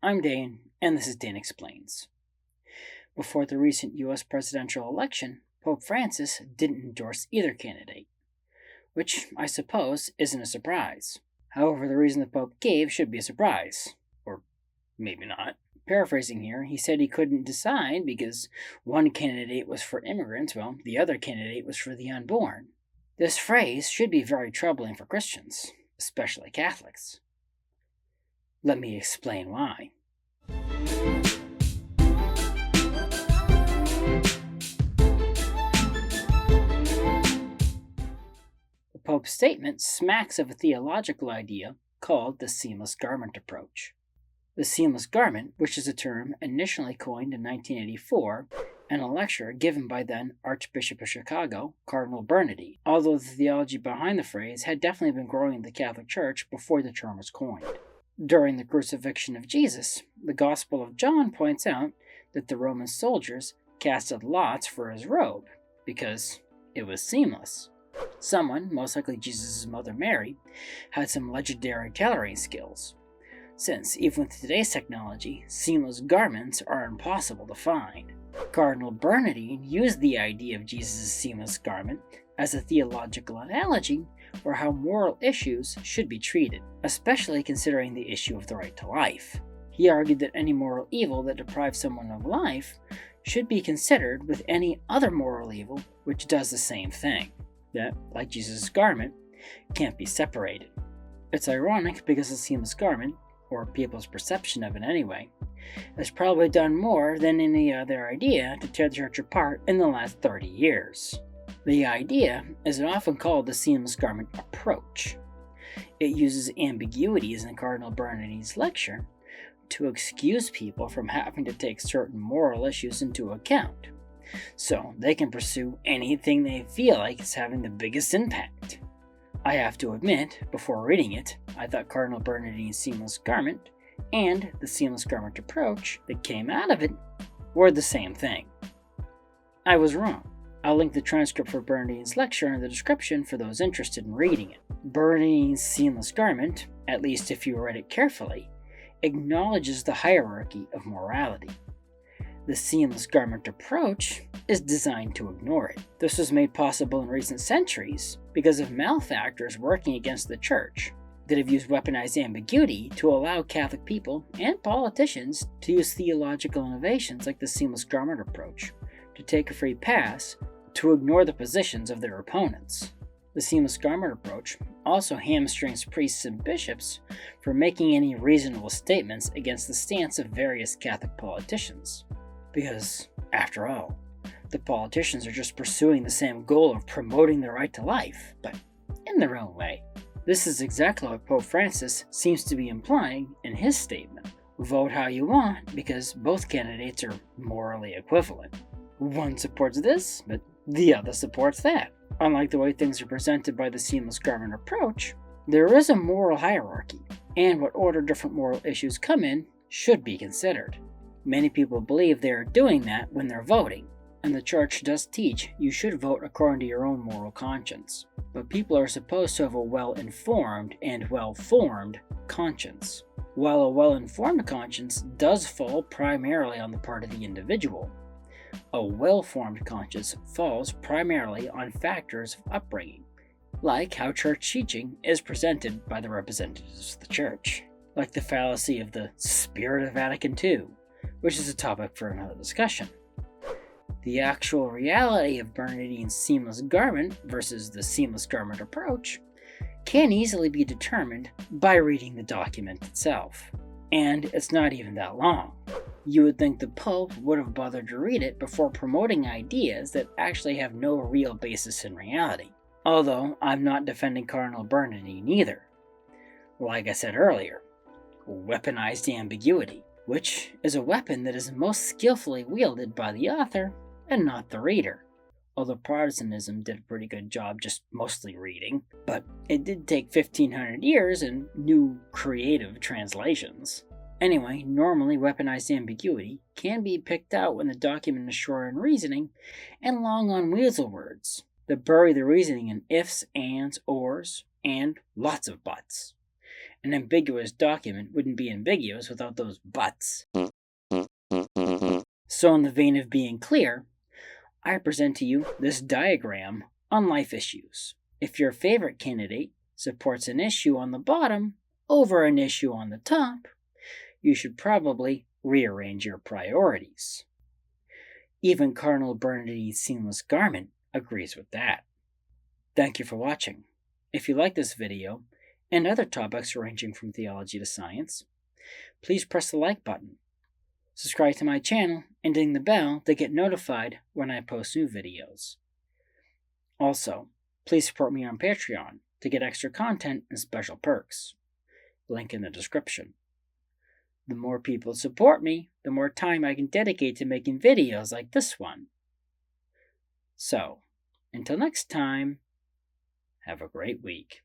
I'm Dane, and this is Dane Explains. Before the recent US presidential election, Pope Francis didn't endorse either candidate, which I suppose isn't a surprise. However, the reason the Pope gave should be a surprise. Or maybe not. Paraphrasing here, he said he couldn't decide because one candidate was for immigrants, while the other candidate was for the unborn. This phrase should be very troubling for Christians, especially Catholics. Let me explain why. The Pope's statement smacks of a theological idea called the seamless garment approach. The seamless garment, which is a term initially coined in 1984 in a lecture given by then Archbishop of Chicago, Cardinal Bernardine, although the theology behind the phrase had definitely been growing in the Catholic Church before the term was coined. During the crucifixion of Jesus, the Gospel of John points out that the Roman soldiers casted lots for his robe because it was seamless. Someone, most likely Jesus' mother Mary, had some legendary tailoring skills, since even with today's technology, seamless garments are impossible to find. Cardinal Bernardine used the idea of Jesus' seamless garment as a theological analogy for how moral issues should be treated, especially considering the issue of the right to life. He argued that any moral evil that deprives someone of life should be considered with any other moral evil which does the same thing, that, like Jesus' garment, can't be separated. It's ironic because the seamless garment, or people's perception of it anyway, has probably done more than any other idea to tear the church apart in the last 30 years. The idea is often called the seamless garment approach. It uses ambiguities in Cardinal Bernardine's lecture to excuse people from having to take certain moral issues into account, so they can pursue anything they feel like is having the biggest impact. I have to admit, before reading it, I thought Cardinal Bernardine's seamless garment and the seamless garment approach that came out of it were the same thing. I was wrong. I'll link the transcript for Bernardine's lecture in the description for those interested in reading it. Bernardine's seamless garment, at least if you read it carefully, acknowledges the hierarchy of morality. The seamless garment approach is designed to ignore it. This was made possible in recent centuries because of malefactors working against the church that have used weaponized ambiguity to allow Catholic people and politicians to use theological innovations like the seamless garment approach to take a free pass to ignore the positions of their opponents. The seamless garment approach also hamstrings priests and bishops from making any reasonable statements against the stance of various Catholic politicians. Because, after all, the politicians are just pursuing the same goal of promoting the right to life, but in their own way. This is exactly what Pope Francis seems to be implying in his statement. Vote how you want because both candidates are morally equivalent. One supports this, but the other supports that. Unlike the way things are presented by the seamless garment approach, there is a moral hierarchy, and what order different moral issues come in should be considered. Many people believe they are doing that when they're voting, and the church does teach you should vote according to your own moral conscience. But people are supposed to have a well-informed and well-formed conscience. While a well-informed conscience does fall primarily on the part of the individual, a well-formed conscience falls primarily on factors of upbringing, like how church teaching is presented by the representatives of the church, like the fallacy of the Spirit of Vatican II, which is a topic for another discussion. The actual reality of Bernardine's seamless garment versus the seamless garment approach can easily be determined by reading the document itself. And it's not even that long. You would think the Pope would have bothered to read it before promoting ideas that actually have no real basis in reality. Although I'm not defending Cardinal Bernardine either. Like I said earlier, weaponized ambiguity, which is a weapon that is most skillfully wielded by the author and not the reader. Although Protestantism did a pretty good job just mostly reading, but it did take 1500 years and new creative translations. Anyway, normally weaponized ambiguity can be picked out when the document is short on reasoning and long on weasel words that bury the reasoning in ifs, ands, ors, and lots of buts. An ambiguous document wouldn't be ambiguous without those buts. So in the vein of being clear, I present to you this diagram on life issues. If your favorite candidate supports an issue on the bottom over an issue on the top, you should probably rearrange your priorities. Even Cardinal Bernardine's seamless garment agrees with that. Thank you for watching. If you like this video, and other topics ranging from theology to science, please press the like button. Subscribe to my channel and ding the bell to get notified when I post new videos. Also, please support me on Patreon to get extra content and special perks. Link in the description. The more people support me, the more time I can dedicate to making videos like this one. So, until next time, have a great week.